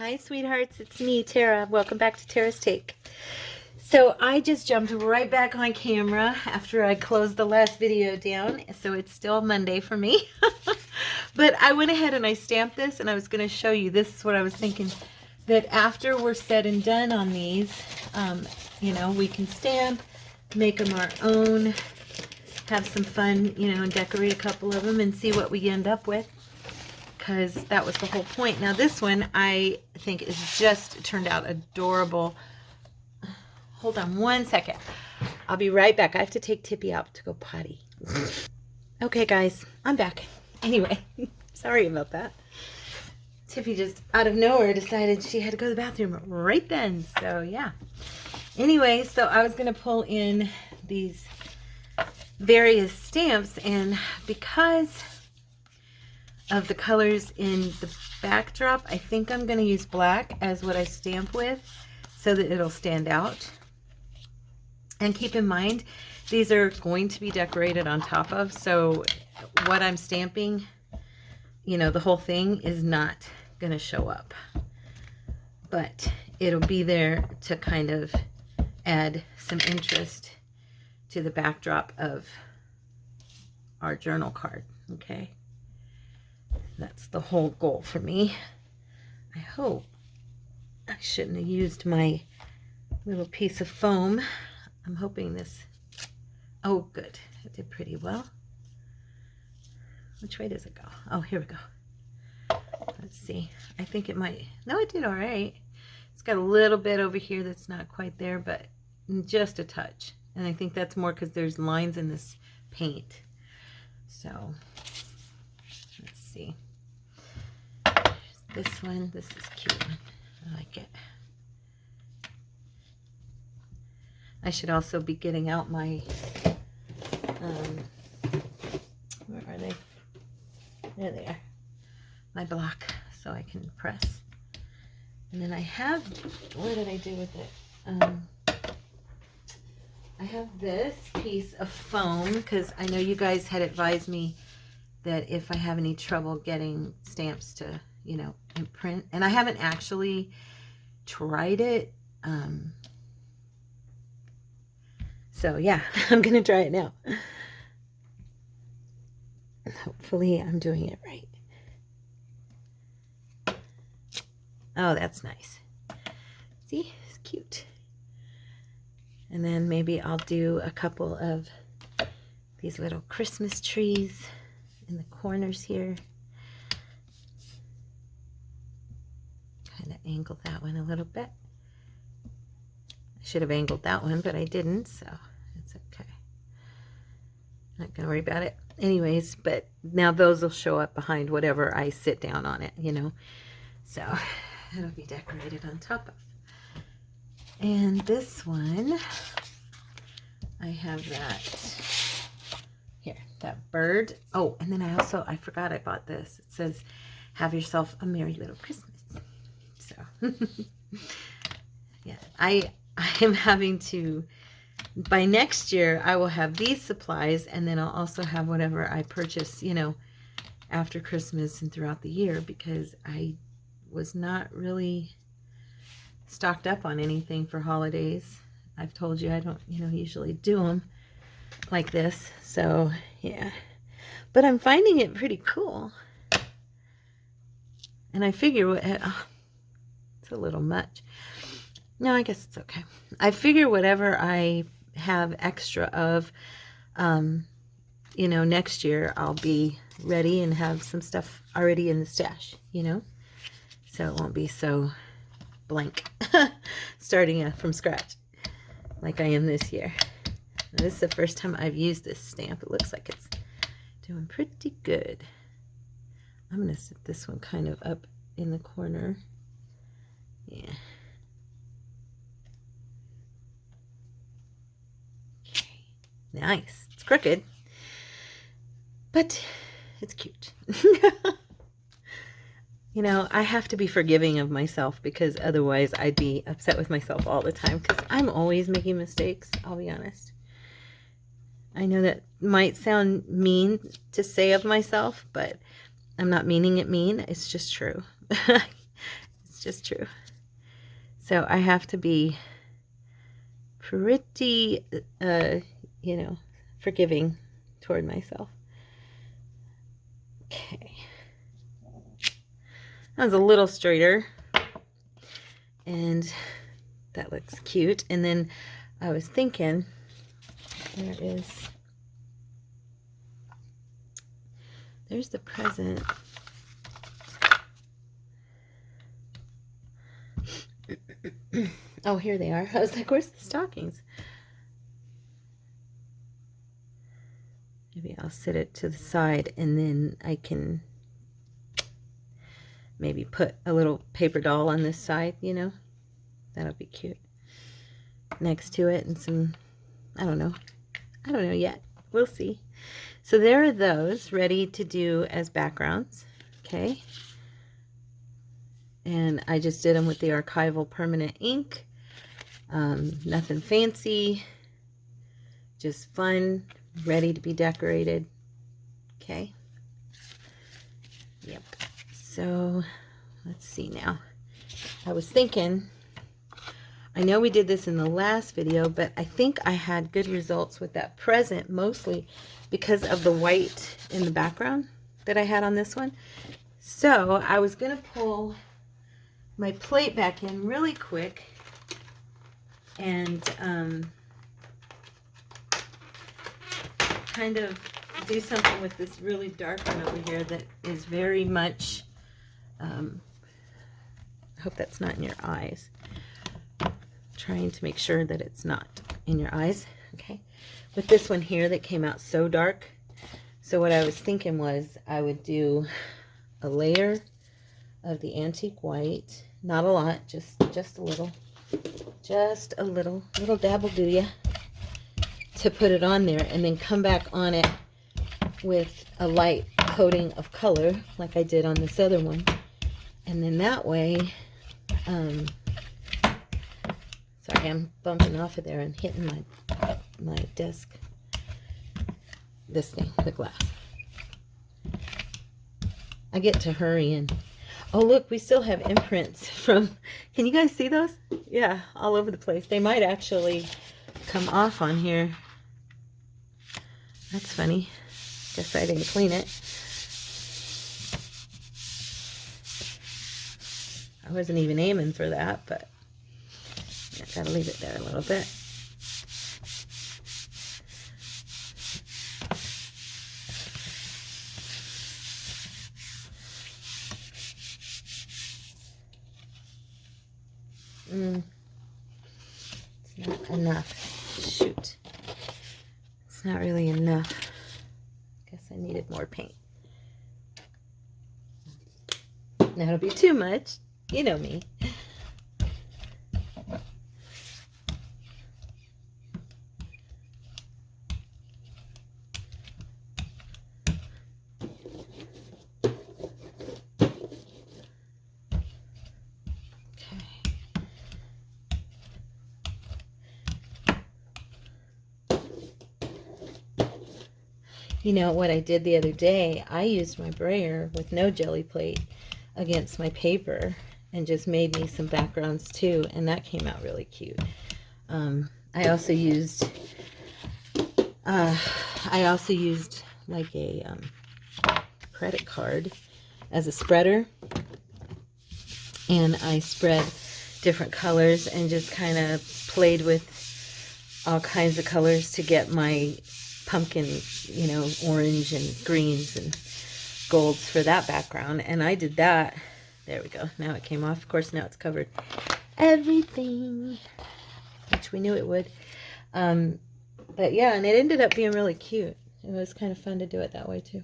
Hi, sweethearts. It's me, Tara. Welcome back to Tara's Take. So I just jumped right back on camera after I closed the last video down. So it's still Monday for me. But I went ahead and I stamped this, and I was going to show you. This is what I was thinking, that after we're said and done on these, we can stamp, make them our own, have some fun, and decorate a couple of them and see what we end up with. Because that was the whole point. Now this one I think is just turned out adorable. Hold on one second. I'll be right back. I have to take Tippy out to go potty. Okay guys, I'm back. Anyway, sorry about that. Tippy just out of nowhere decided she had to go to the bathroom right then. So yeah. Anyway, so I was going to pull in these various stamps, and because of the colors in the backdrop, I think I'm going to use black as what I stamp with so that it'll stand out. And keep in mind, these are going to be decorated on top of, so what I'm stamping, the whole thing is not going to show up. But it'll be there to kind of add some interest to the backdrop of our journal card, okay? That's the whole goal for me. I hope I shouldn't have used my little piece of foam. I'm hoping this, oh good, it did pretty well. Which way does it go? Oh, here we go. Let's see. I think it might, no, it did all right. It's got a little bit over here that's not quite there, but just a touch. And I think that's more because there's lines in this paint. So let's see. This one, this is a cute one. I like it. I should also be getting out my, where are they? There they are. My block, so I can press. And then I have, what did I do with it? I have this piece of foam, because I know you guys had advised me that if I have any trouble getting stamps to, imprint, and I haven't actually tried it. So yeah, I'm going to try it now. Hopefully I'm doing it right. Oh, that's nice. See, it's cute. And then maybe I'll do a couple of these little Christmas trees in the corners here. Kind of angle that one a little bit. I should have angled that one, but I didn't, so it's okay. Not gonna worry about it. Anyways, but now those will show up behind whatever I sit down on it, So it'll be decorated on top of. And this one, I have that, here, that bird. Oh, and then I forgot I bought this. It says, have yourself a merry little Christmas. So, yeah, I am having to, by next year, I will have these supplies, and then I'll also have whatever I purchase, after Christmas and throughout the year, because I was not really stocked up on anything for holidays. I've told you I don't, usually do them like this. So, yeah. But I'm finding it pretty cool. And I figure, it's a little much. No, I guess it's okay. I figure whatever I have extra of, next year I'll be ready and have some stuff already in the stash, So it won't be so blank starting from scratch like I am this year. And this is the first time I've used this stamp. It looks like it's doing pretty good. I'm going to set this one kind of up in the corner. Yeah. Okay. Nice. It's crooked, but it's cute. I have to be forgiving of myself, because otherwise I'd be upset with myself all the time, because I'm always making mistakes, I'll be honest. I know that might sound mean to say of myself, but I'm not meaning it mean. It's just true. It's just true. So I have to be pretty, you know, forgiving toward myself. Okay. That was a little straighter. And that looks cute. And then I was thinking, there's the present. Oh, here they are. I was like, where's the stockings? Maybe I'll sit it to the side and then I can maybe put a little paper doll on this side, you know? That'll be cute. Next to it and some, I don't know yet. We'll see. So there are those ready to do as backgrounds, okay? And I just did them with the archival permanent ink. Nothing fancy, just fun, ready to be decorated. Okay. Yep. So let's see now. I was thinking, I know we did this in the last video, but I think I had good results with that present, mostly because of the white in the background that I had on this one. So I was going to pull my plate back in really quick and kind of do something with this really dark one over here that is very much, I hope that's not in your eyes. Trying to make sure that it's not in your eyes. Okay, with this one here that came out so dark. So what I was thinking was I would do a layer of the antique white, not a lot, just a little dab will do ya, to put it on there, and then come back on it with a light coating of color like I did on this other one. And then that way, sorry, I'm bumping off of there and hitting my desk. This thing, the glass. I get to hurrying. Oh, look, we still have imprints from, can you guys see those? Yeah, all over the place. They might actually come off on here. That's funny. Guess I didn't clean it. I wasn't even aiming for that, but I gotta leave it there a little bit. It's not enough. Shoot. It's not really enough. Guess I needed more paint. That'll be too much. You know me. You know what I did the other day? I used my brayer with no jelly plate against my paper and just made me some backgrounds too, and that came out really cute. I also used like a credit card as a spreader, and I spread different colors and just kind of played with all kinds of colors to get my pumpkin, you know, orange and greens and golds for that background. And I did that. There we go. Now it came off. Of course, now it's covered everything, which we knew it would. But yeah, and it ended up being really cute. It was kind of fun to do it that way too.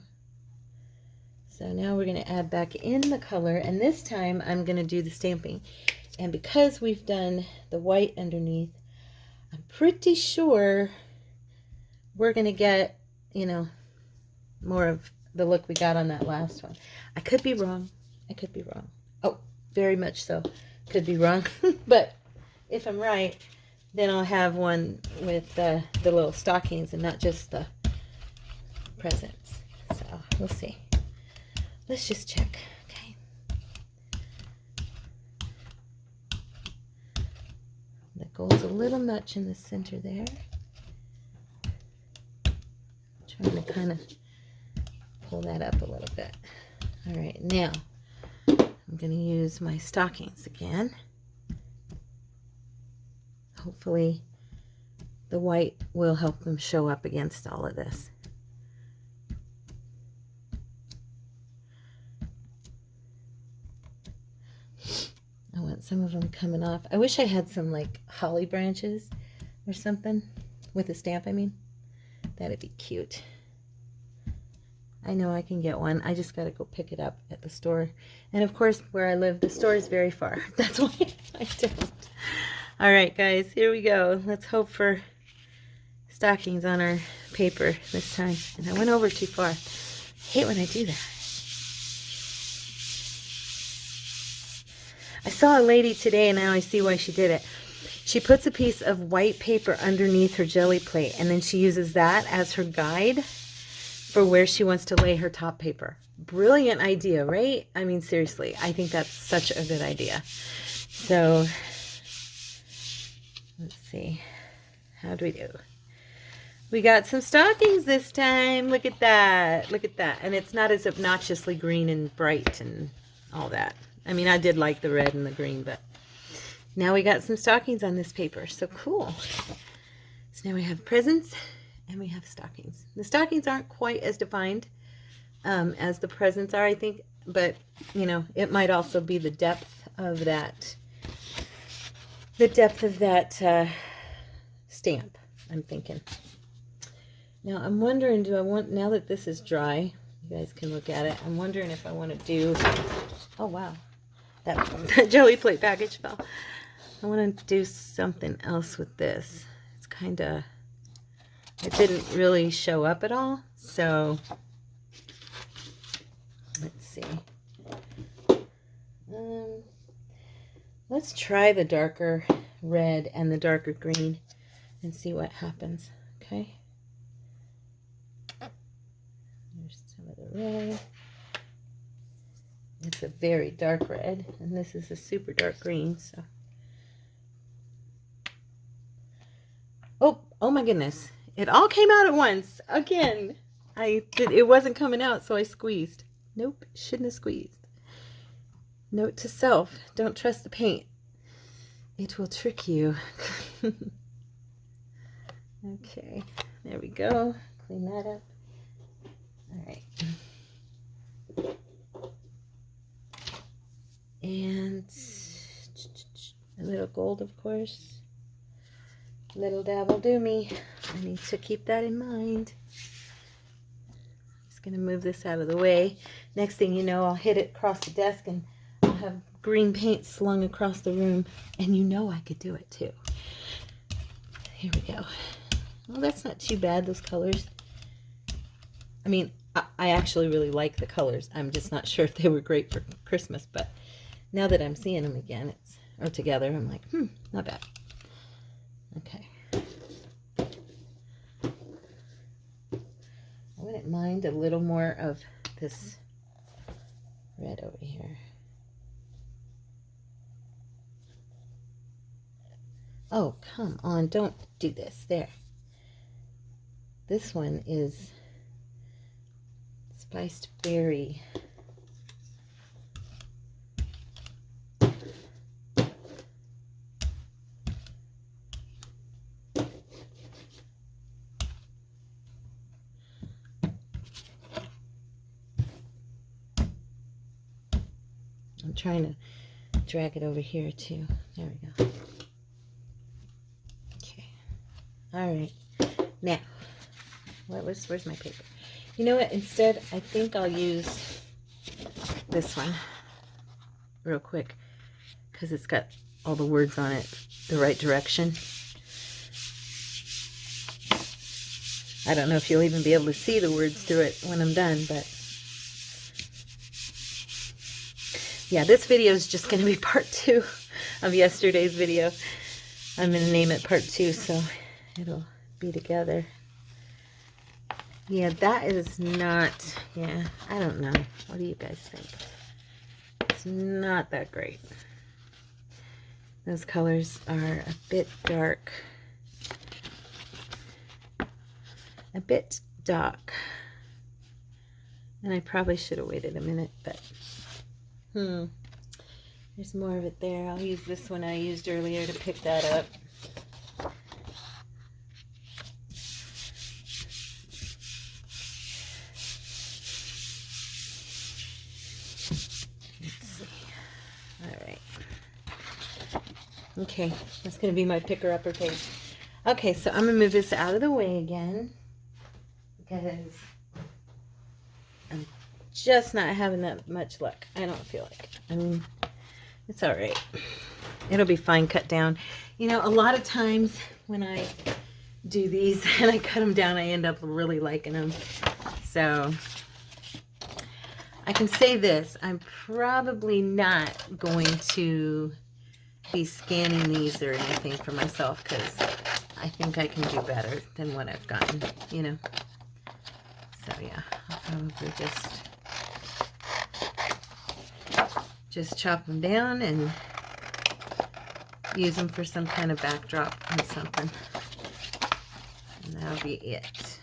So now we're going to add back in the color, and this time I'm going to do the stamping. And because we've done the white underneath, I'm pretty sure we're going to get, you know, more of the look we got on that last one. I could be wrong. I could be wrong. Oh, very much so. Could be wrong. But if I'm right, then I'll have one with the little stockings and not just the presents. So we'll see. Let's just check. Okay. The gold's a little much in the center there. Trying to kind of pull that up a little bit. All right, now I'm going to use my stockings again. Hopefully the white will help them show up against all of this. I want some of them coming off. I wish I had some like holly branches or something with a stamp, I mean. That'd be cute. I know I can get one. I just got to go pick it up at the store. And of course, where I live, the store is very far. That's why I don't. All right, guys, here we go. Let's hope for stockings on our paper this time. And I went over too far. I hate when I do that. I saw a lady today, and now I see why she did it. She puts a piece of white paper underneath her jelly plate, and then she uses that as her guide for where she wants to lay her top paper. Brilliant idea, right? I mean, seriously, I think that's such a good idea. So, let's see. How do we do? We got some stockings this time. Look at that. Look at that. And it's not as obnoxiously green and bright and all that. I mean, I did like the red and the green, but now we got some stockings on this paper. So cool. So now we have presents and we have stockings. The stockings aren't quite as defined as the presents are, I think. But, you know, it might also be the depth of that, stamp, I'm thinking. Now, I'm wondering, now that this is dry, you guys can look at it. I'm wondering if I want to do, oh, wow. That jelly plate package fell. I want to do something else with this. It's kind of, it didn't really show up at all. So, let's see. Let's try the darker red and the darker green and see what happens. Okay. There's some of the red. It's a very dark red, and this is a super dark green, so. Oh my goodness. It all came out at once. Again. It wasn't coming out, so I squeezed. Nope, shouldn't have squeezed. Note to self, don't trust the paint. It will trick you. Okay, there we go. Clean that up. All right. And a little gold, of course. Little dab will do me. I need to keep that in mind. Just going to move this out of the way. Next thing you know, I'll hit it across the desk and I'll have green paint slung across the room. And you know I could do it too. Here we go. Well, that's not too bad, those colors. I mean, I actually really like the colors. I'm just not sure if they were great for Christmas, but now that I'm seeing them again, or together, I'm like, not bad. Okay. I wouldn't mind a little more of this red over here. Oh, come on, don't do this. There. This one is spiced berry. I'm trying to drag it over here too. There we go. Okay. All right. Now, where's my paper? You know what? Instead, I think I'll use this one real quick because it's got all the words on it the right direction. I don't know if you'll even be able to see the words through it when I'm done, but yeah, this video is just going to be part 2 of yesterday's video. I'm going to name it part 2, so it'll be together. Yeah, that is not, yeah, I don't know. What do you guys think? It's not that great. Those colors are a bit dark. A bit dark. And I probably should have waited a minute, but there's more of it there. I'll use this one I used earlier to pick that up. Okay, that's going to be my picker-upper page. Okay, so I'm going to move this out of the way again because I'm just not having that much luck. I don't feel like. I mean, it's all right. It'll be fine cut down. You know, a lot of times when I do these and I cut them down, I end up really liking them. So I can say this. I'm probably not going to be scanning these or anything for myself because I think I can do better than what I've gotten, you know. So yeah, I'll probably just chop them down and use them for some kind of backdrop and something, and that'll be it.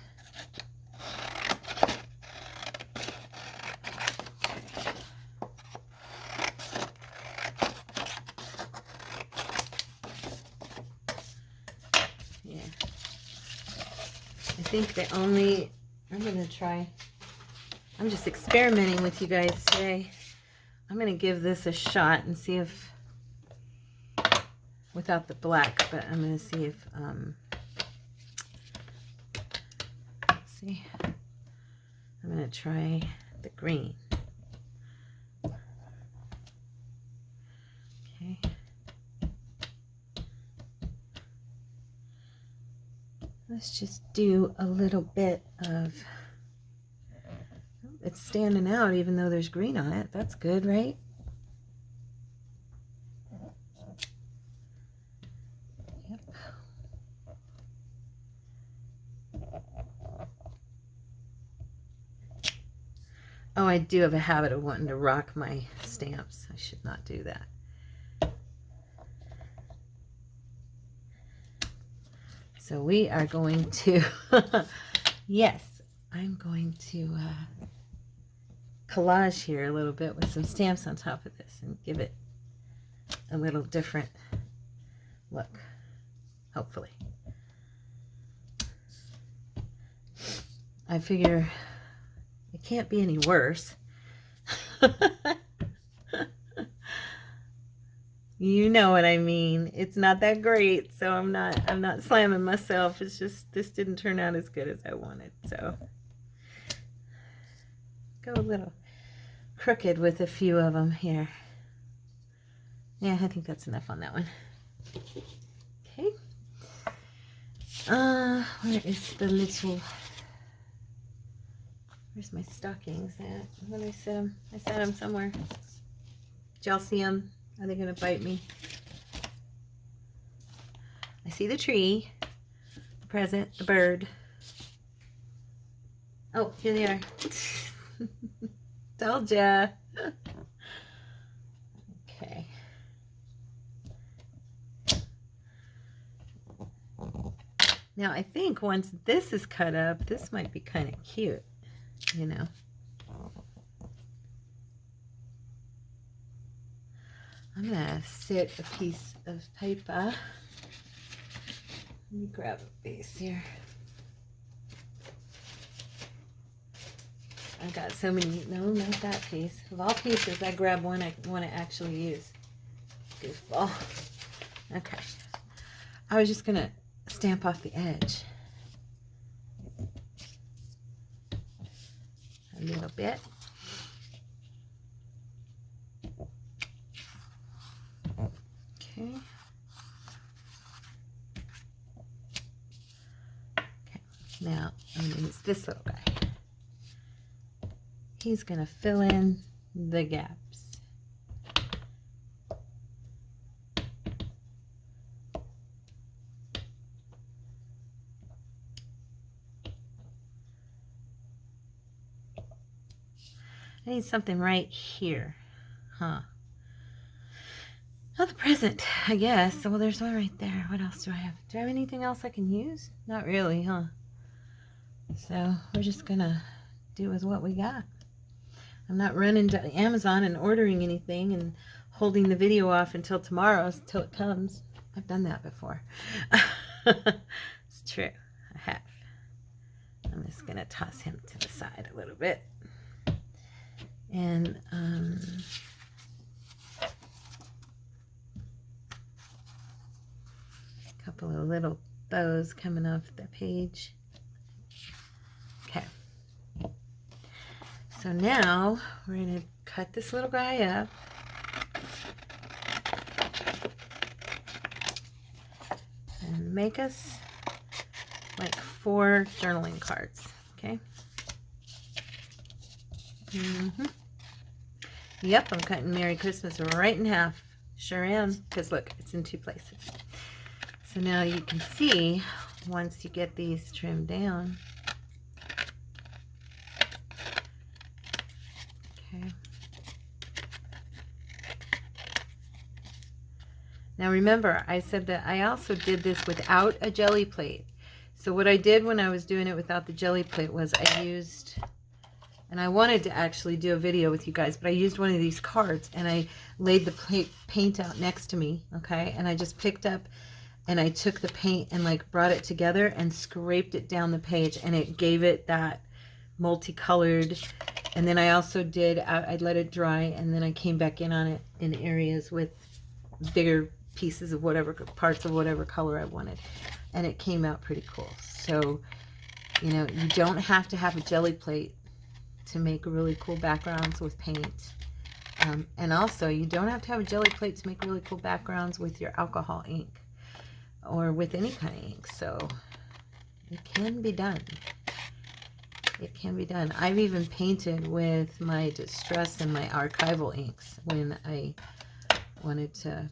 I think I'm just experimenting with you guys today. I'm going to give this a shot and see if, without the black, but I'm going to see if, let's see, I'm going to try the green. Okay. Let's just do a little bit of, it's standing out even though there's green on it. That's good, right? Yep. Oh, I do have a habit of wanting to rock my stamps. I should not do that. So we are going to, yes, I'm going to collage here a little bit with some stamps on top of this and give it a little different look, hopefully. I figure it can't be any worse. You know what I mean. It's not that great, so I'm not slamming myself. It's just this didn't turn out as good as I wanted. So go a little crooked with a few of them here. Yeah, I think that's enough on that one. Okay. Where is the little? Where's my stockings at? Where did I set them? I set them somewhere. Did y'all see them? Are they going to bite me? I see the tree, the present, the bird. Oh, here they are. Told ya. Okay. Now, I think once this is cut up, this might be kind of cute, you know. I'm going to sit a piece of paper. Let me grab a piece here. I've got so many. No, not that piece. Of all pieces, I grab one I want to actually use. Goofball. Okay. I was just going to stamp off the edge. A little bit. Okay. Okay. Now, I'm going to use this little guy. He's going to fill in the gaps. I need something right here. Huh. Another present, I guess. Well, there's one right there. What else do I have? Do I have anything else I can use? Not really, huh? So we're just gonna do with what we got. I'm not running to Amazon and ordering anything and holding the video off until tomorrow, until it comes. I've done that before. It's true. I have. I'm just gonna toss him to the side a little bit. And a couple of little bows coming off the page. Okay. So now we're going to cut this little guy up. And make us like 4 journaling cards. Okay. Yep, I'm cutting Merry Christmas right in half. Sure am, because look, it's in 2 places. So now you can see, once you get these trimmed down. Okay. Now remember, I said that I also did this without a jelly plate. So what I did when I was doing it without the jelly plate was I used... And I wanted to actually do a video with you guys, but I used one of these cards and I laid the paint out next to me, okay? And I just picked up and I took the paint and like brought it together and scraped it down the page, and it gave it that multicolored. And then I also did, I'd let it dry, and then I came back in on it in areas with bigger pieces of whatever, parts of whatever color I wanted. And it came out pretty cool. So, you know, you don't have to have a jelly plate to make really cool backgrounds with paint. And also, you don't have to have a jelly plate to make really cool backgrounds with your alcohol ink or with any kind of ink. So it can be done. It can be done. I've even painted with my Distress and my archival inks when I wanted to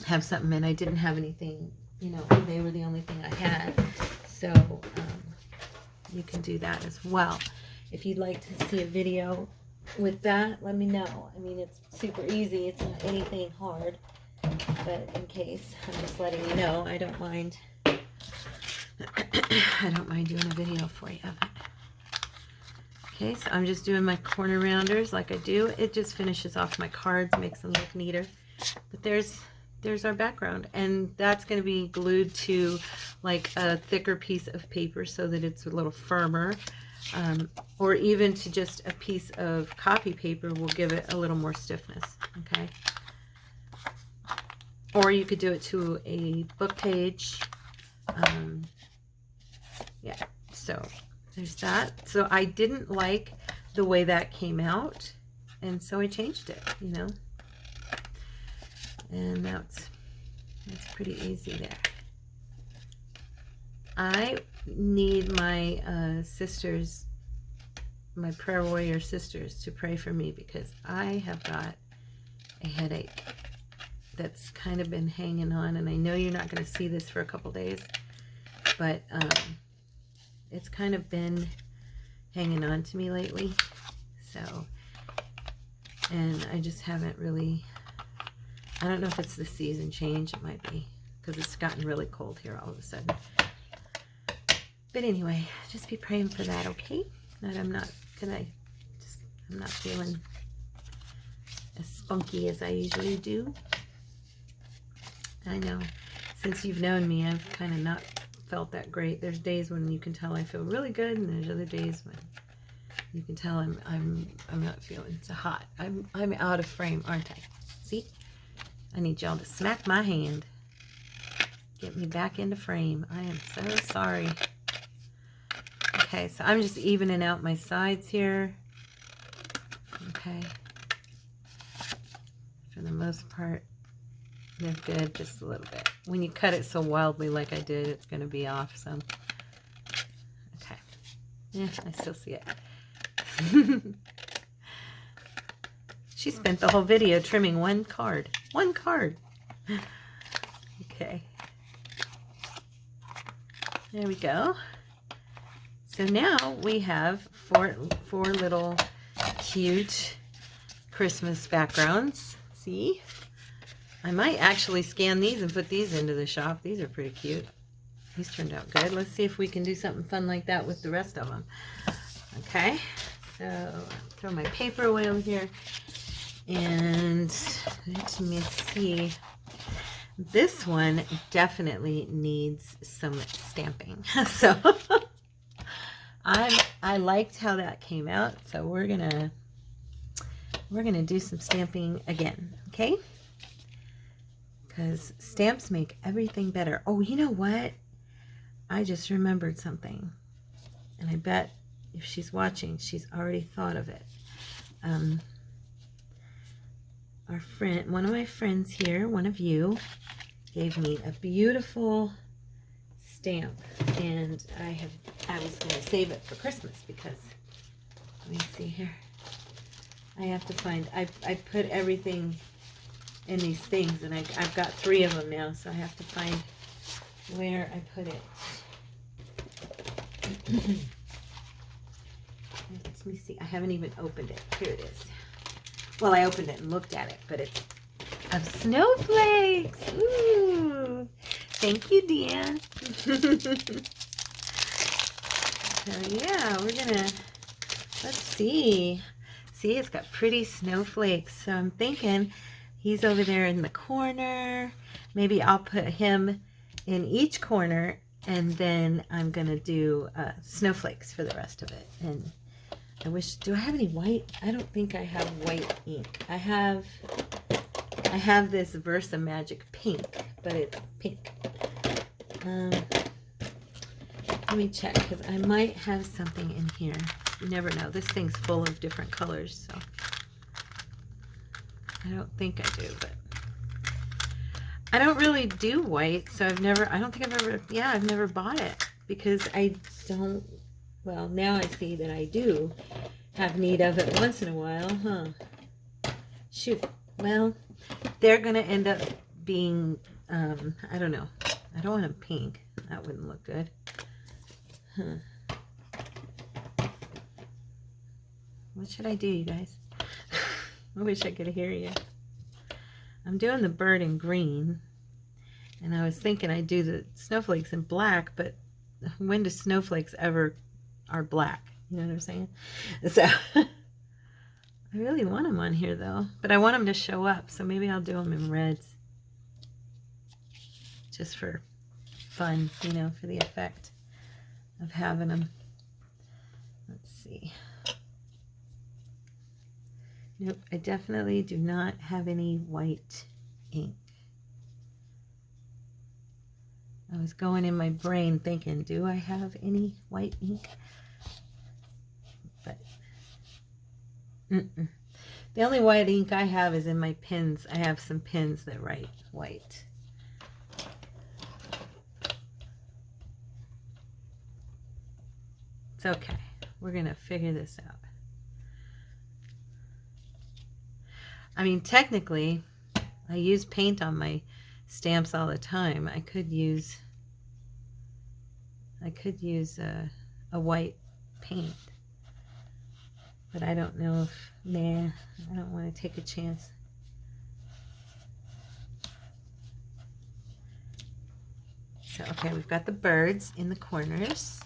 have something and I didn't have anything, you know, they were the only thing I had. So you can do that as well. If you'd like to see a video with that, let me know. I mean, it's super easy. It's not anything hard. But in case, I'm just letting you know. I don't mind. I don't mind doing a video for you. Okay, so I'm just doing my corner rounders like I do. It just finishes off my cards, makes them look neater. But there's our background, and that's going to be glued to like a thicker piece of paper so that it's a little firmer, or even to just a piece of copy paper will give it a little more stiffness. Okay, or you could do it to a book page. Yeah, so there's that. So I didn't like the way that came out, and so I changed it, you know. And that's pretty easy there. I need my sisters, my prayer warrior sisters, to pray for me because I have got a headache that's kind of been hanging on, and I know you're not going to see this for a couple days, but it's kind of been hanging on to me lately. So, and I just haven't really, I don't know if it's the season change. It might be because it's gotten really cold here all of a sudden. But anyway, just be praying for that, okay? That I'm not I'm not feeling as spunky as I usually do. I know, since you've known me, I've kind of not felt that great. There's days when you can tell I feel really good, and there's other days when you can tell I'm not feeling so hot. I'm out of frame, aren't I? See? I need y'all to smack my hand. Get me back into frame. I am so sorry. Okay, so I'm just evening out my sides here. Okay. For the most part, they're good, just a little bit. When you cut it so wildly like I did, it's going to be off some. Okay. Yeah, I still see it. She spent the whole video trimming one card. One card. Okay. There we go. So now we have four little cute Christmas backgrounds. See? I might actually scan these and put these into the shop. These are pretty cute. These turned out good. Let's see if we can do something fun like that with the rest of them. Okay, so throw my paper away over here. And let me see. This one definitely needs some stamping. So I liked how that came out. So we're gonna do some stamping again, okay? Because stamps make everything better. Oh, you know what? I just remembered something. And I bet if she's watching, she's already thought of it. Our friend, one of my friends here, one of you, gave me a beautiful stamp. And I was going to save it for Christmas because, let me see here. I have to find, I put everything in these things, and I've got 3 of them now, so I have to find where I put it. Let me see. I haven't even opened it. Here it is. Well, I opened it and looked at it, but it's of snowflakes. Ooh. Thank you, Dan. So yeah, we're gonna, let's see. See, it's got pretty snowflakes. So I'm thinking he's over there in the corner. Maybe I'll put him in each corner, and then I'm gonna do snowflakes for the rest of it. And I wish, do I have any white? I don't think I have white ink. I have this Versa Magic pink, but it's pink. Let me check, because I might have something in here. You never know. This thing's full of different colors, so I don't think I do, but I don't really do white, so I've never bought it because I don't, well, now I see that I do have need of it once in a while, huh? Shoot. Well, they're going to end up being, I don't know. I don't want them pink. That wouldn't look good. Huh. What should I do, you guys? I wish I could hear you. I'm doing the bird in green, and I was thinking I'd do the snowflakes in black, but when do snowflakes ever are black? You know what I'm saying? So I really want them on here though, but I want them to show up, so maybe I'll do them in reds just for fun, you know, for the effect of having them. Let's see. Nope, I definitely do not have any white ink. I was going in my brain thinking, do I have any white ink? But the only white ink I have is in my pens. I have some pens that write white. It's okay. We're going to figure this out. I mean, technically, I use paint on my stamps all the time. I could use a white paint, but I don't know if, nah, I don't want to take a chance. So, okay, we've got the birds in the corners.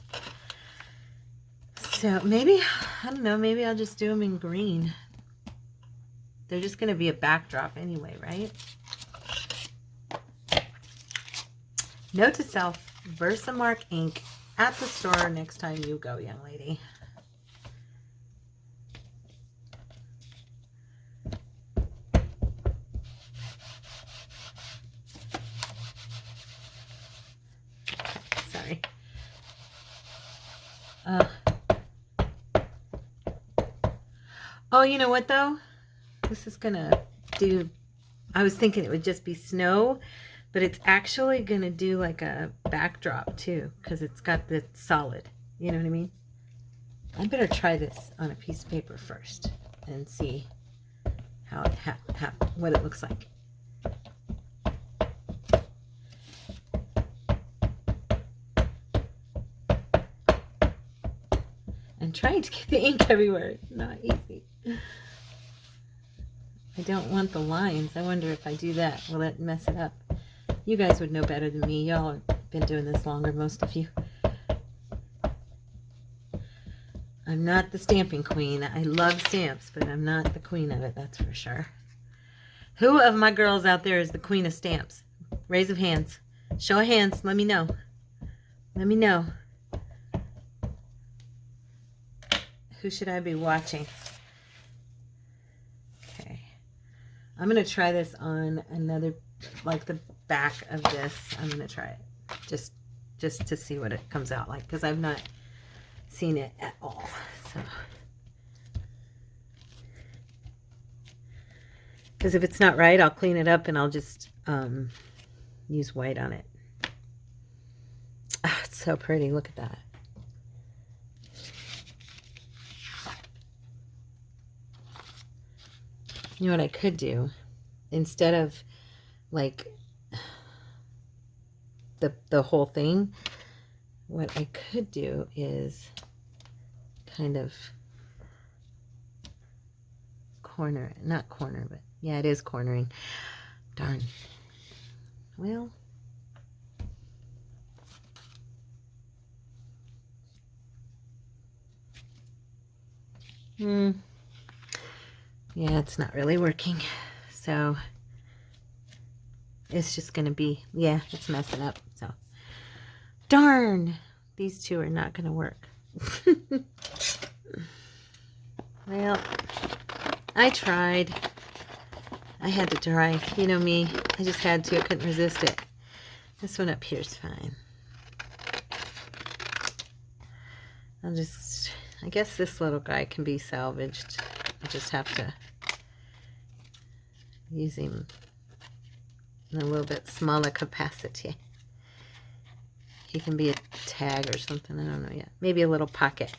So maybe, I don't know, maybe I'll just do them in green. They're just going to be a backdrop anyway, right? Note to self, Versamark ink at the store next time you go, young lady. Sorry. Oh, you know what though? This is gonna do, I was thinking it would just be snow, but it's actually gonna do like a backdrop too, because it's got the solid, you know what I mean? I better try this on a piece of paper first and see how it what it looks like. And trying to get the ink everywhere is not easy. I don't want the lines. I wonder if I do that, will it mess it up? You guys would know better than me. Y'all have been doing this longer, most of you. I'm not the stamping queen. I love stamps, but I'm not the queen of it, that's for sure. Who of my girls out there is the queen of stamps? Raise of hands. Show of hands. Let me know. Let me know. Who should I be watching? Okay. I'm going to try this on another, like the back of this. I'm going to try it just to see what it comes out like, because I've not seen it at all. So, because if it's not right, I'll clean it up and I'll just use white on it. Oh, it's so pretty. Look at that. You know what I could do? Instead of like the whole thing, what I could do is kind of corner, not corner, but yeah, it is cornering. Darn. Well, yeah, it's not really working. So it's just going to be, yeah, it's messing up. So darn, these two are not going to work. Well, I tried. I had to try. You know me. I just had to. I couldn't resist it. This one up here is fine. I guess this little guy can be salvaged. I just have to use him in a little bit smaller capacity. He can be a tag or something. I don't know yet. Maybe a little pocket.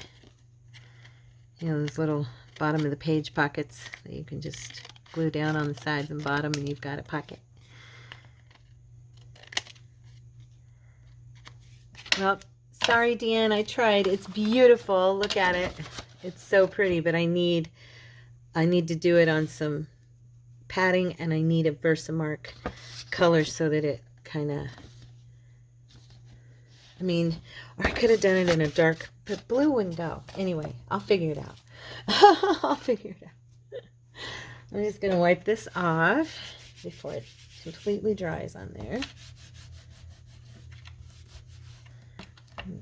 You know, those little bottom of the page pockets that you can just glue down on the sides and bottom, and you've got a pocket. Well, sorry, Deanne, I tried. It's beautiful. Look at it. It's so pretty, but I need to do it on some padding, and I need a Versamark color so that it kind of, I mean, or I could have done it in a dark, but blue wouldn't go. Anyway, I'll figure it out. I'll figure it out. I'm just going to wipe this off before it completely dries on there.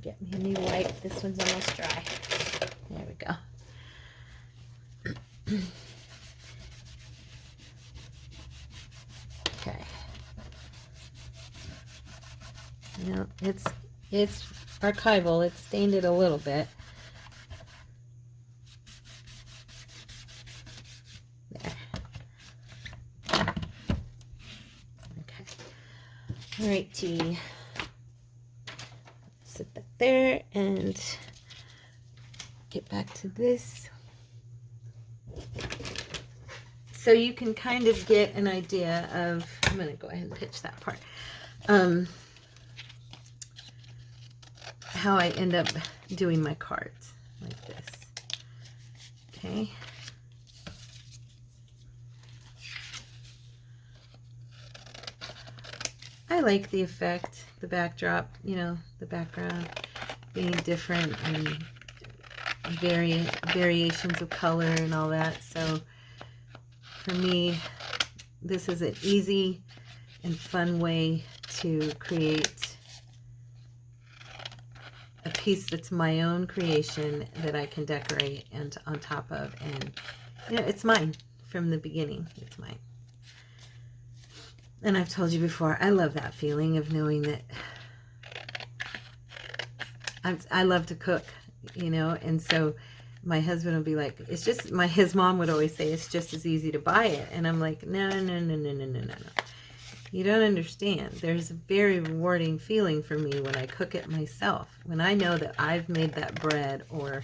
Get me a new wipe. This one's almost dry. There we go. Okay. You know, it's archival. It stained it a little bit. There. Okay. All right, T. Sit that there and get back to this. So you can kind of get an idea of, I'm going to go ahead and pitch that part, how I end up doing my cards like this. Okay. I like the effect, the backdrop, you know, the background being different and variations of color and all that. So for me, this is an easy and fun way to create a piece that's my own creation that I can decorate and on top of, and you know, it's mine from the beginning. It's mine. And I've told you before, I love that feeling of knowing that I love to cook, you know, and so my husband will be like, it's just, his mom would always say, it's just as easy to buy it. And I'm like, no. You don't understand. There's a very rewarding feeling for me when I cook it myself. When I know that I've made that bread or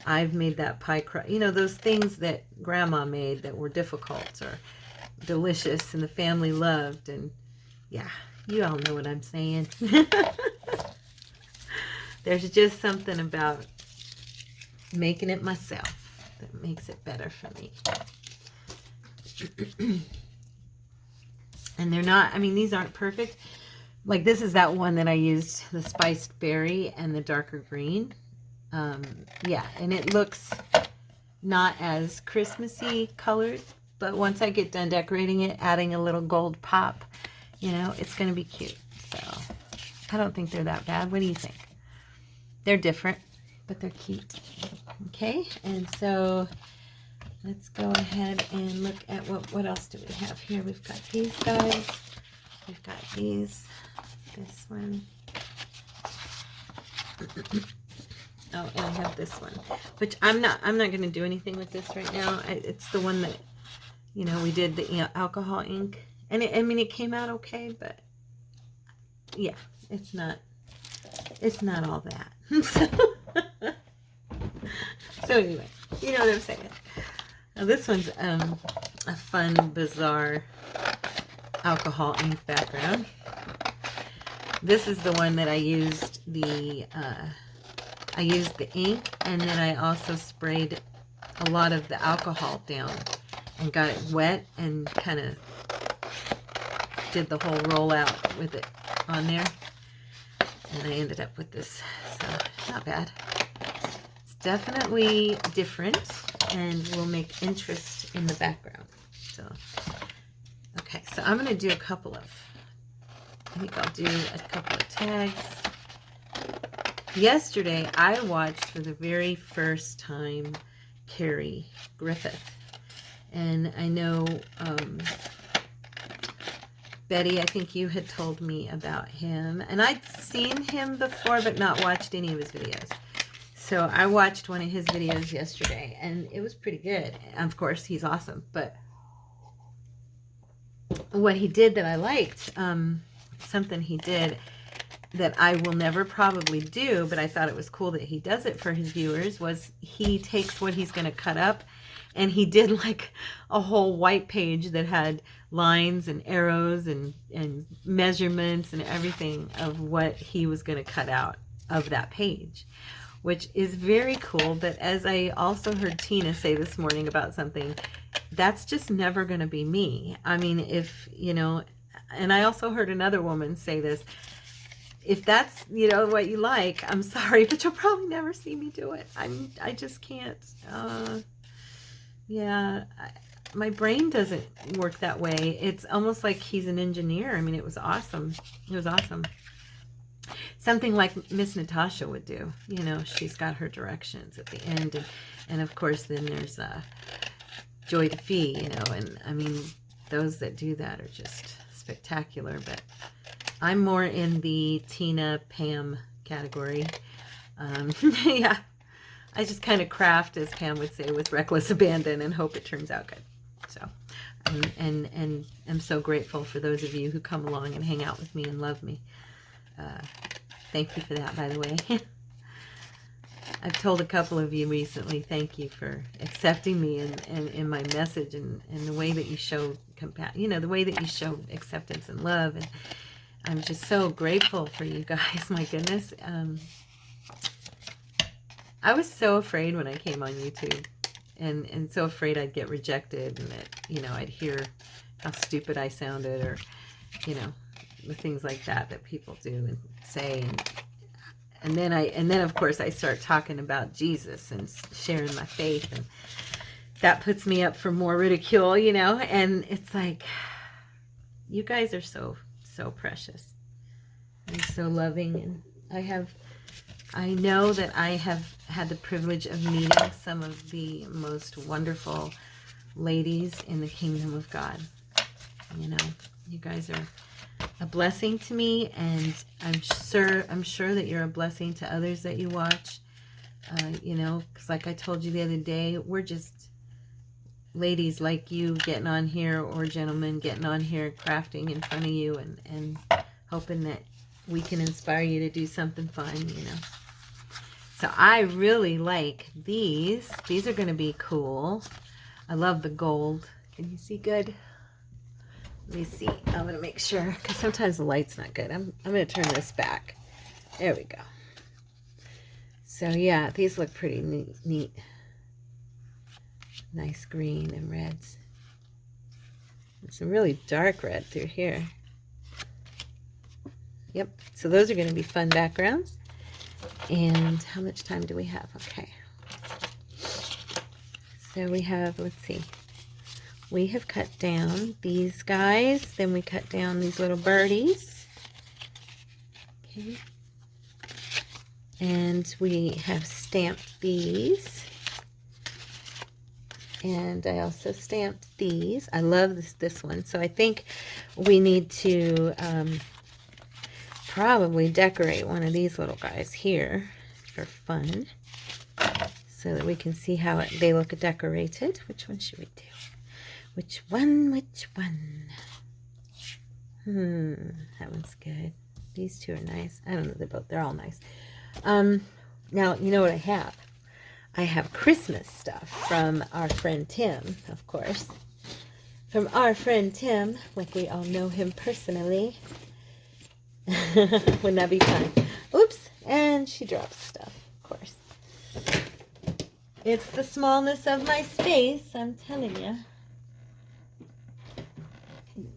I've made that pie crust, you know, those things that Grandma made that were difficult or delicious and the family loved. And yeah, you all know what I'm saying. There's just something about making it myself that makes it better for me. And they're not, I mean, these aren't perfect. Like this is that one that I used, the spiced berry and the darker green. Yeah, and it looks not as Christmassy colored, but once I get done decorating it, adding a little gold pop, you know, it's going to be cute. So I don't think they're that bad. What do you think? They're different, but they're cute. Okay, and so let's go ahead and look at what else do we have here. We've got these guys. We've got these. This one. Oh, and I have this one, which I'm not going to do anything with this right now. It's the one that, you know, we did the alcohol ink, and I mean, it came out okay, but yeah, it's not all that. So anyway, you know what I'm saying. Now this one's a fun, bizarre alcohol ink background. This is the one that I used the ink, and then I also sprayed a lot of the alcohol down and got it wet and kind of did the whole rollout with it on there. And I ended up with this, so not bad. It's definitely different and will make interest in the background. So, okay, so I'm going to do a couple of, I think I'll do a couple of tags. Yesterday, I watched for the very first time Carrie Griffith. And I know, Betty, I think you had told me about him. And I'd seen him before, but not watched any of his videos. So I watched one of his videos yesterday, and it was pretty good. Of course, he's awesome. But what he did that I liked, something he did that I will never probably do, but I thought it was cool that he does it for his viewers, was he takes what he's going to cut up, and he did like a whole white page that had lines and arrows and measurements and everything of what he was going to cut out of that page, which is very cool. But as I also heard Tina say this morning about something, that's just never going to be me. I mean, if, you know, and I also heard another woman say this, if that's, you know, what you like, I'm sorry, but you'll probably never see me do it. I just can't. Yeah, my brain doesn't work that way. It's almost like he's an engineer. I mean, it was awesome. It was awesome. Something like Miss Natasha would do. You know, she's got her directions at the end. And of course, then there's Joy DeFee, you know. And, I mean, those that do that are just spectacular. But I'm more in the Tina, Pam category. Yeah. I just kind of craft, as Pam would say, with reckless abandon and hope it turns out good. So, and I'm so grateful for those of you who come along and hang out with me and love me. Thank you for that, by the way. I've told a couple of you recently, thank you for accepting me and in my message and the way that you show you know, the way that you show acceptance and love. And I'm just so grateful for you guys. My goodness. I was so afraid when I came on YouTube, and so afraid I'd get rejected, and that, you know, I'd hear how stupid I sounded, or, you know, the things like that people do and say, and then of course I start talking about Jesus and sharing my faith, and that puts me up for more ridicule, you know. And it's like, you guys are so precious and so loving, and I know that I have had the privilege of meeting some of the most wonderful ladies in the kingdom of God. You know, you guys are a blessing to me, and I'm sure that you're a blessing to others that you watch. You know, because like I told you the other day, we're just ladies like you getting on here, or gentlemen getting on here, crafting in front of you, and hoping that we can inspire you to do something fun, you know. So I really like these. These are going to be cool. I love the gold. Can you see good? Let me see. I'm going to make sure, because sometimes the light's not good. I'm going to turn this back. There we go. So yeah, these look pretty neat. Nice green and reds. some really dark red through here. Yep, so those are going to be fun backgrounds. And how much time do we have? Okay. So we have, let's see, we have cut down these guys, then we cut down these little birdies. Okay. And we have stamped these. And I also stamped these. I love this one. So I think we need to probably decorate one of these little guys here for fun, so that we can see how they look decorated. Which one should we do? Which one? Which one? That one's good. These two are nice. I don't know, they're all nice. Now, you know what I have? I have Christmas stuff from our friend Tim, of course. From our friend Tim, like we all know him personally. Wouldn't that be fun? Oops, and she drops stuff, of course. It's the smallness of my space, I'm telling you.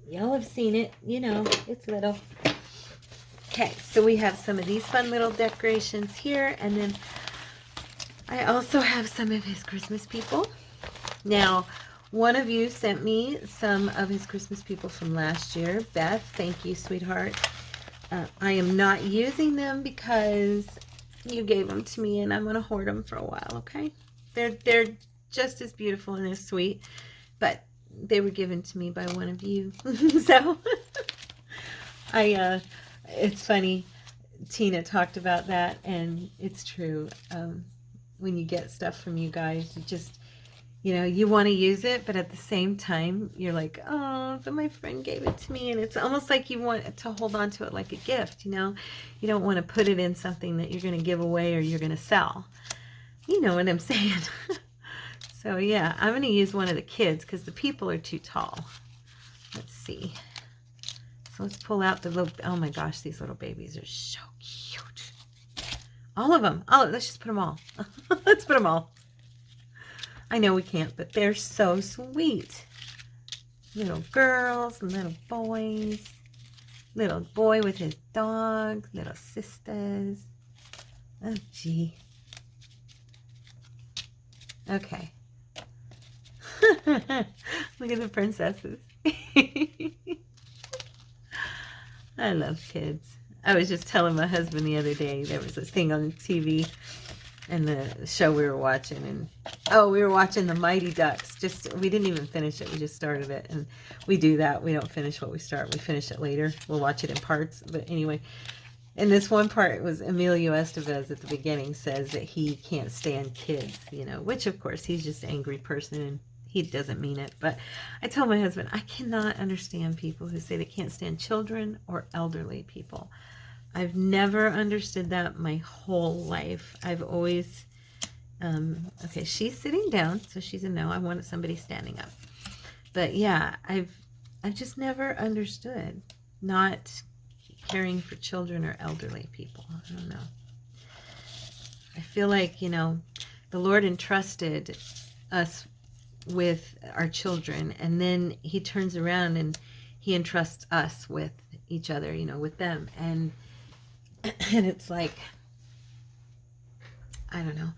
Y'all have seen it, you know, it's little. Okay, so we have some of these fun little decorations here, and then I also have some of his Christmas people. Now, one of you sent me some of his Christmas people from last year. Beth, thank you, sweetheart. I am not using them because you gave them to me, and I'm going to hoard them for a while, okay? They're just as beautiful and as sweet, but they were given to me by one of you. So, it's funny, Tina talked about that, and it's true. When you get stuff from you guys, you just, you know, you want to use it, but at the same time, you're like, oh, but my friend gave it to me. And it's almost like you want to hold on to it like a gift, you know. You don't want to put it in something that you're going to give away or you're going to sell. You know what I'm saying? So, yeah, I'm going to use one of the kids because the people are too tall. Let's see. So let's pull out the little, oh my gosh, these little babies are so cute. All of them. Oh, let's just put them all. Let's put them all. I know we can't, but they're so sweet. Little girls and little boys. Little boy with his dog. Little sisters. Oh, gee. Okay. Look at the princesses. I love kids. I was just telling my husband the other day, there was this thing on TV and the show we were watching, and we were watching The Mighty Ducks. We didn't even finish it. We just started it, and we do that. We don't finish what we start. We finish it later. We'll watch it in parts. But anyway, in this one part was Emilio Estevez at the beginning says that he can't stand kids, you know, which of course he's just an angry person and he doesn't mean it. But I told my husband, I cannot understand people who say they can't stand children or elderly people. I've never understood that my whole life. I've always, okay, she's sitting down, so she's a no. I wanted somebody standing up. But yeah, I've just never understood not caring for children or elderly people. I don't know. I feel like, you know, the Lord entrusted us with our children, and then he turns around and he entrusts us with each other, you know, with them. And it's like, I don't know.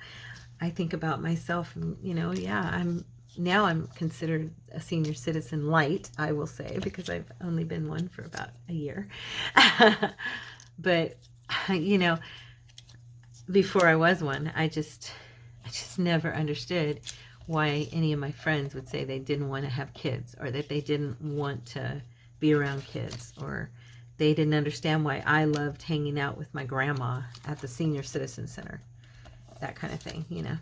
I think about myself and, you know, yeah, I'm considered a senior citizen light, I will say, because I've only been one for about a year. But, you know, before I was one, I just never understood why any of my friends would say they didn't want to have kids, or that they didn't want to be around kids, or they didn't understand why I loved hanging out with my grandma at the senior citizen center, that kind of thing, you know.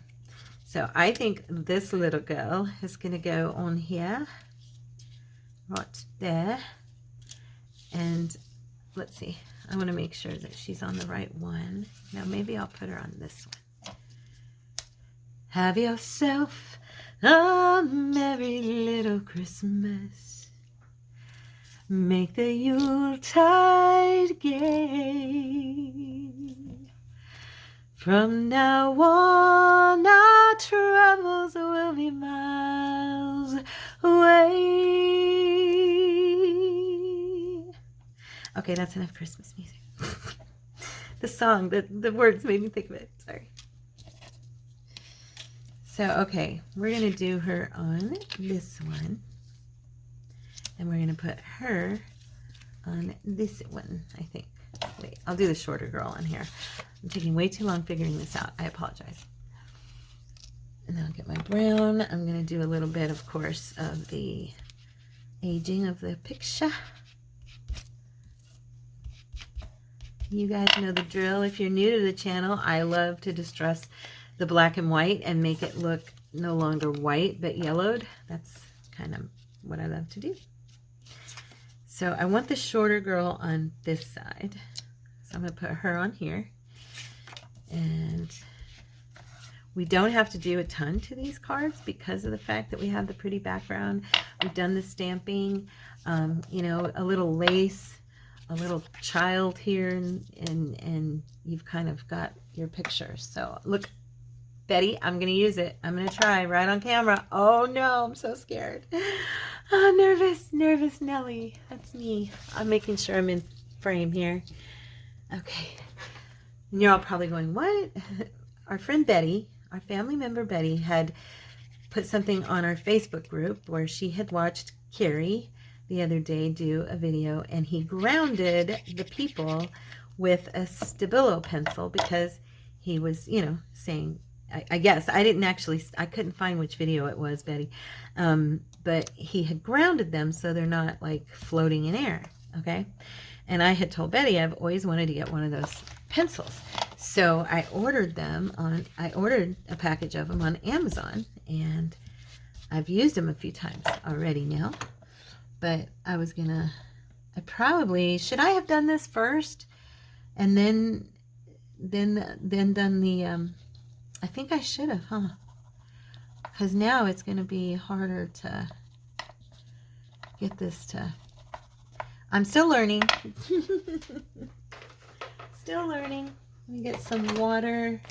So I think this little girl is going to go on here, right there. And let's see, I want to make sure that she's on the right one. Now maybe I'll put her on this one. Have yourself a merry little Christmas. Make the Yuletide gay. From now on, our troubles will be miles away. Okay, that's enough Christmas music. The song, the words made me think of it. Sorry. So, okay, we're going to do her on this one. And we're going to put her on this one, I think. Wait, I'll do the shorter girl on here. I'm taking way too long figuring this out. I apologize. And then I'll get my brown. I'm going to do a little bit, of course, of the aging of the picture. You guys know the drill. If you're new to the channel, I love to distress the black and white and make it look no longer white but yellowed. That's kind of what I love to do. So I want the shorter girl on this side. So I'm going to put her on here. And we don't have to do a ton to these cards because of the fact that we have the pretty background. We've done the stamping, you know, a little lace, a little child here, and you've kind of got your picture. So look, Betty, I'm going to use it. I'm going to try right on camera. Oh no, I'm so scared. Oh, nervous Nelly. That's me. I'm making sure I'm in frame here. Okay. And you're all probably going, what? Our friend Betty, our family member Betty, had put something on our Facebook group where she had watched Carrie the other day do a video, and he grounded the people with a Stabilo pencil because he was, you know, saying, I guess, I couldn't find which video it was, Betty, but he had grounded them so they're not like floating in air, okay? And I had told Betty I've always wanted to get one of those pencils. So I ordered a package of them on Amazon, and I've used them a few times already now. But I should I have done this first and then done the, I think I should have, huh? Because now it's going to be harder to get this to, I'm still learning. Still learning. Let me get some water.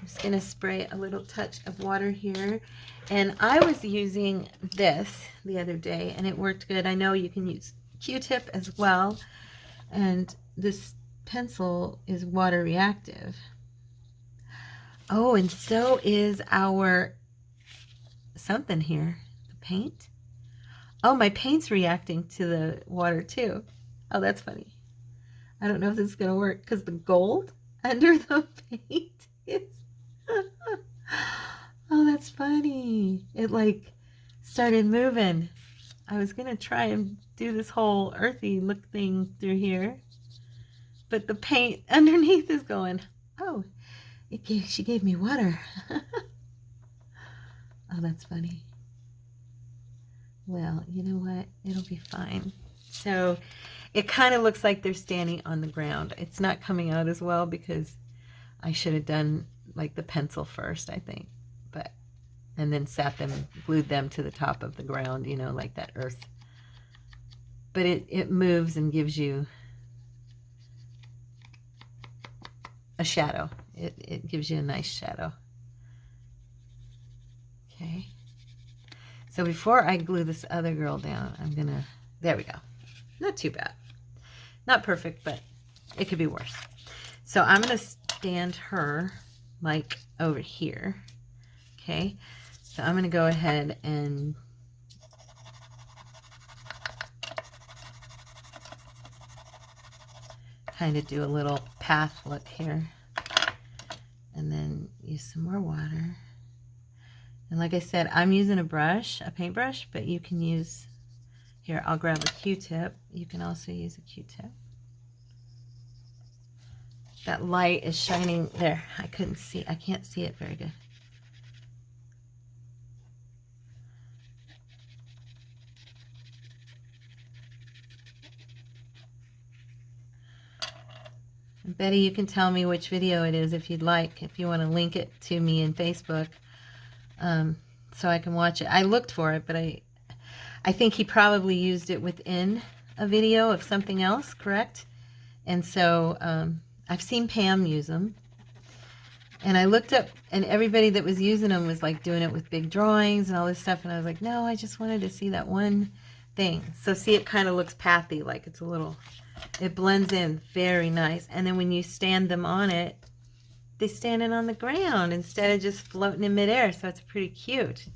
I'm just going to spray a little touch of water here. And I was using this the other day, and it worked good. I know you can use Q-tip as well. And this pencil is water reactive. Oh, and so is our something here. The paint. Oh, my paint's reacting to the water too. Oh, that's funny. I don't know if this is going to work because the gold under the paint is... Oh, that's funny. It like started moving. I was going to try and do this whole earthy look thing through here, but the paint underneath is going, oh, she gave me water. Oh, that's funny. Well, you know what? It'll be fine. So it kind of looks like they're standing on the ground. It's not coming out as well because I should have done like the pencil first, I think. And then glued them to the top of the ground, you know, like that earth. But it moves and gives you a shadow. It gives you a nice shadow. Okay. So before I glue this other girl down, there we go. Not too bad. Not perfect, but it could be worse. So I'm going to stand her like over here. Okay. So I'm going to go ahead and kind of do a little path look here. And then use some more water. And like I said, I'm using a paintbrush, but you can use, here, I'll grab a Q-tip. You can also use a Q-tip. That light is shining there. I can't see it very good. Betty, you can tell me which video it is if you'd like, if you want to link it to me in Facebook, so I can watch it. I looked for it, but I think he probably used it within a video of something else, correct? And so I've seen Pam use them, and I looked up, and everybody that was using them was like doing it with big drawings and all this stuff, and I was like, no, I just wanted to see that one thing. So see, it kind of looks pathy, like it's a little It blends in very nice. And then when you stand them on it, they stand it on the ground instead of just floating in midair. So it's pretty cute.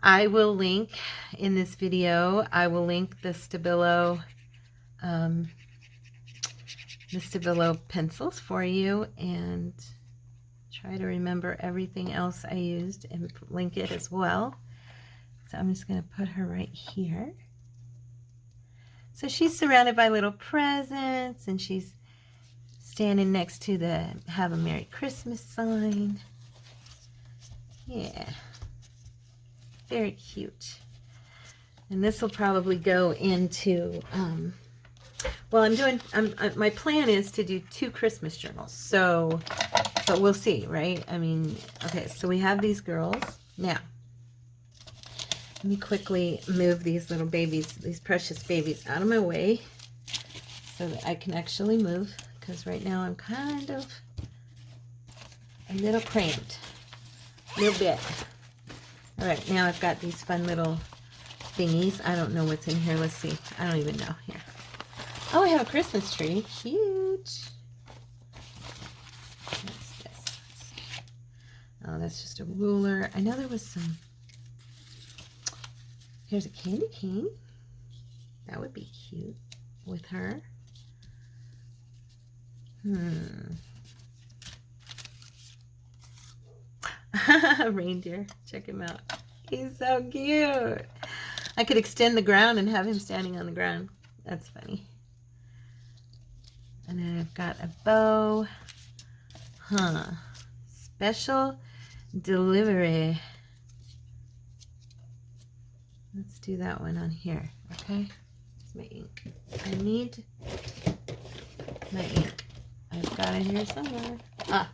I will link in this video, I will link the Stabilo pencils for you, and try to remember everything else I used and link it as well. So I'm just going to put her right here. So she's surrounded by little presents, and she's standing next to the Have a Merry Christmas sign. Yeah, very cute. And this will probably go into, well, my plan is to do 2 Christmas journals. So, but we'll see, right? I mean, okay, so we have these girls. Now, let me quickly move these little babies, these precious babies, out of my way so that I can actually move, because right now I'm kind of a little cramped, a little bit. All right, now I've got these fun little thingies. I don't know what's in here. Let's see. I don't even know. Here. Oh, I have a Christmas tree. Cute. What's this? Oh, that's just a ruler. I know there was some. Here's a candy cane. That would be cute with her. Reindeer. Check him out. He's so cute. I could extend the ground and have him standing on the ground. That's funny. And then I've got a bow. Special delivery. Let's do that one on here, okay? My ink. I need my ink. I've got it here somewhere. Ah,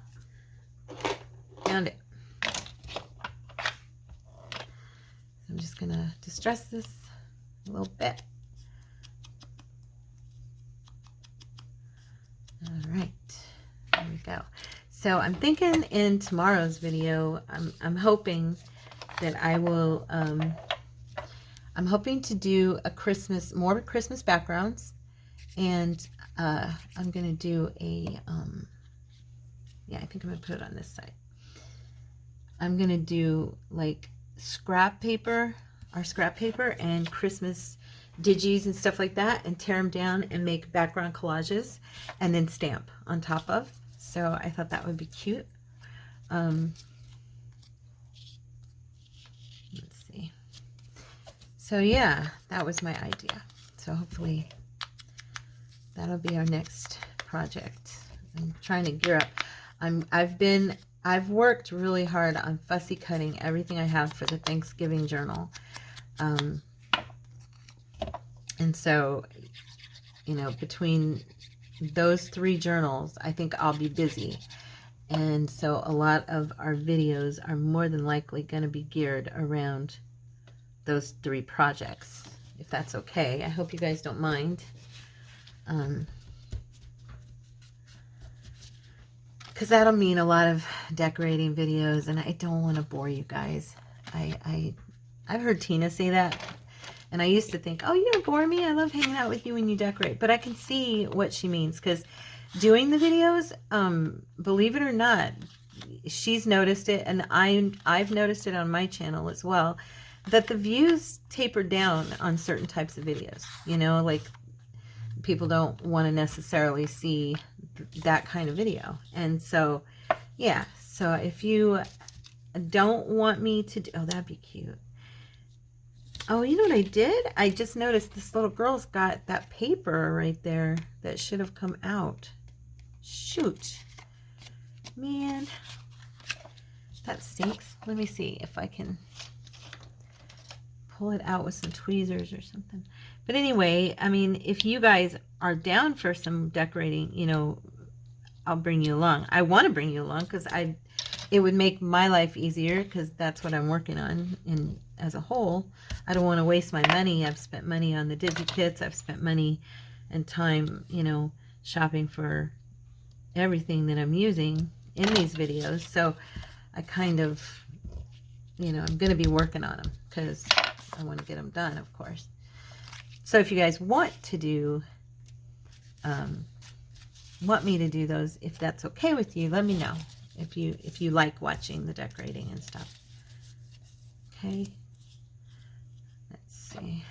found it. I'm just gonna distress this a little bit. All right, there we go. So I'm thinking in tomorrow's video, I'm hoping that I will. I'm hoping to do more Christmas backgrounds, and I'm gonna do a. Yeah, I think I'm gonna put it on this side. I'm gonna do like scrap paper and Christmas digis and stuff like that, and tear them down and make background collages and then stamp on top of. So I thought that would be cute. Let's see. So yeah, that was my idea. So hopefully that'll be our next project. I'm trying to gear up. I've worked really hard on fussy cutting everything I have for the Thanksgiving journal. And so, you know, between those 3 journals, I think I'll be busy. And so a lot of our videos are more than likely going to be geared around those 3 projects, if that's okay. I hope you guys don't mind. Because that'll mean a lot of decorating videos, and I don't want to bore you guys. I've heard Tina say that, and I used to think, oh, you don't bore me. I love hanging out with you when you decorate. But I can see what she means, because doing the videos, believe it or not, she's noticed it, and I've noticed it on my channel as well, that the views taper down on certain types of videos. You know, like people don't want to necessarily see that kind of video. And so, yeah, so if you don't want me to do, oh, that'd be cute. Oh, you know what I did? I just noticed this little girl's got that paper right there that should have come out. Shoot. Man, that stinks. Let me see if I can pull it out with some tweezers or something. But anyway, I mean, if you guys are down for some decorating, you know, I'll bring you along. I want to bring you along because it would make my life easier, because that's what I'm working on as a whole. I don't want to waste my money. I've spent money on the DigiKits. I've spent money and time, you know, shopping for everything that I'm using in these videos. So I kind of, you know, I'm going to be working on them because I want to get them done, of course. So if you guys want to do want me to do those, if that's okay with you, let me know. If you like watching the decorating and stuff. Okay. Let's see.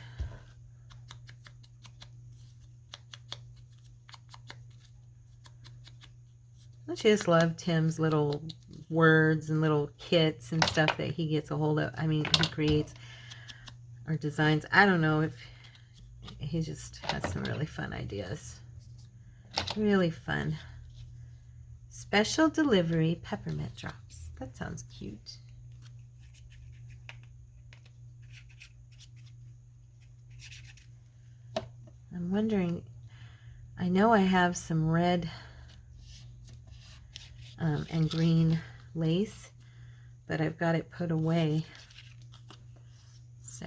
I just love Tim's little words and little kits and stuff that he gets a hold of. I mean, he creates or designs. I don't know if he just has some really fun ideas. Really fun. Special delivery peppermint drops. That sounds cute. I'm wondering, I know I have some red and green lace, but I've got it put away. So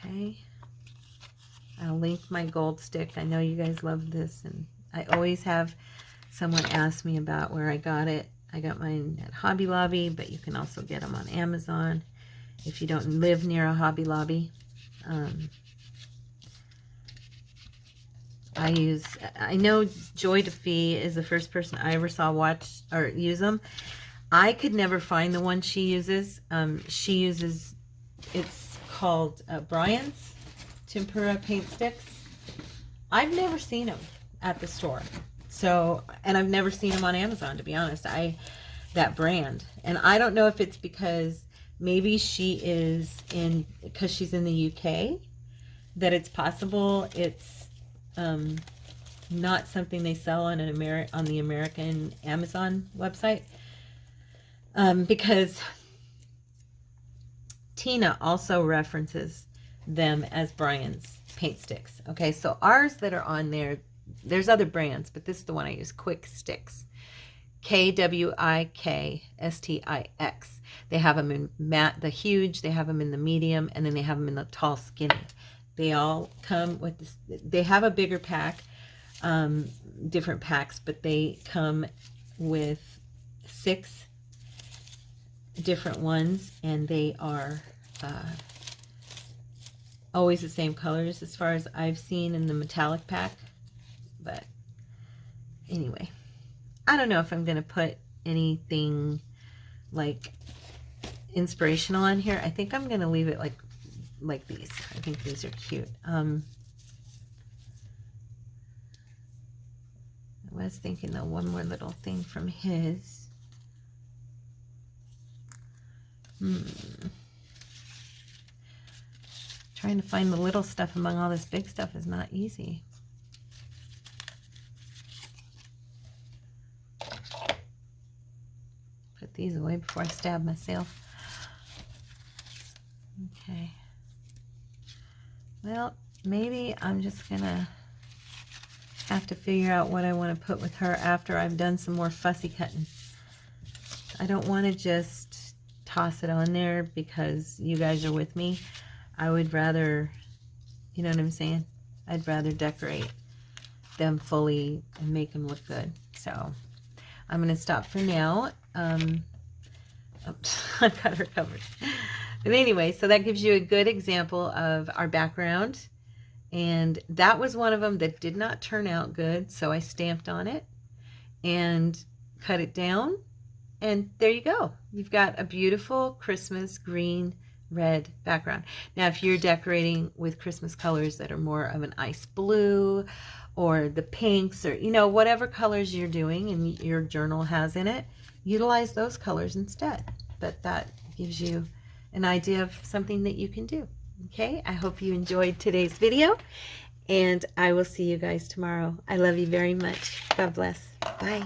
okay, I'll link my gold stick. I know you guys love this, and I always have someone ask me about where I got it. I got mine at Hobby Lobby, but you can also get them on Amazon if you don't live near a Hobby Lobby. I know Joy DeFee is the first person I ever saw watch or use them. I could never find the one she uses. She uses, it's called Brian's Tempera Paint Sticks. I've never seen them at the store. So, and I've never seen them on Amazon, to be honest. That brand. And I don't know if it's because maybe she is because she's in the UK, that it's possible it's not something they sell on on the American Amazon website, because Tina also references them as Brian's paint sticks. Okay, so ours that are on there, there's other brands, but this is the one I use, Quick Sticks. KWIKSTIX. They have them in the huge, they have them in the medium, and then they have them in the tall skinny. They all come with this. They have a bigger pack, different packs, but they come with 6 different ones, and they are always the same colors as far as I've seen in the metallic pack. But anyway, I don't know if I'm going to put anything like inspirational on here. I think I'm going to leave it like these. I think these are cute. I was thinking though, one more little thing from his. Trying to find the little stuff among all this big stuff is not easy. Put these away before I stab myself. Okay. Well, maybe I'm just gonna have to figure out what I want to put with her after I've done some more fussy cutting. I don't want to just toss it on there because you guys are with me. I would rather, you know what I'm saying? I'd rather decorate them fully and make them look good. So I'm going to stop for now. I've got her covered. But anyway, so that gives you a good example of our background. And that was one of them that did not turn out good. So I stamped on it and cut it down. And there you go. You've got a beautiful Christmas green, red background. Now, if you're decorating with Christmas colors that are more of an ice blue or the pinks or, you know, whatever colors you're doing and your journal has in it, utilize those colors instead. But that gives you an idea of something that you can do. Okay, I hope you enjoyed today's video, and I will see you guys tomorrow. I love you very much. God bless. Bye.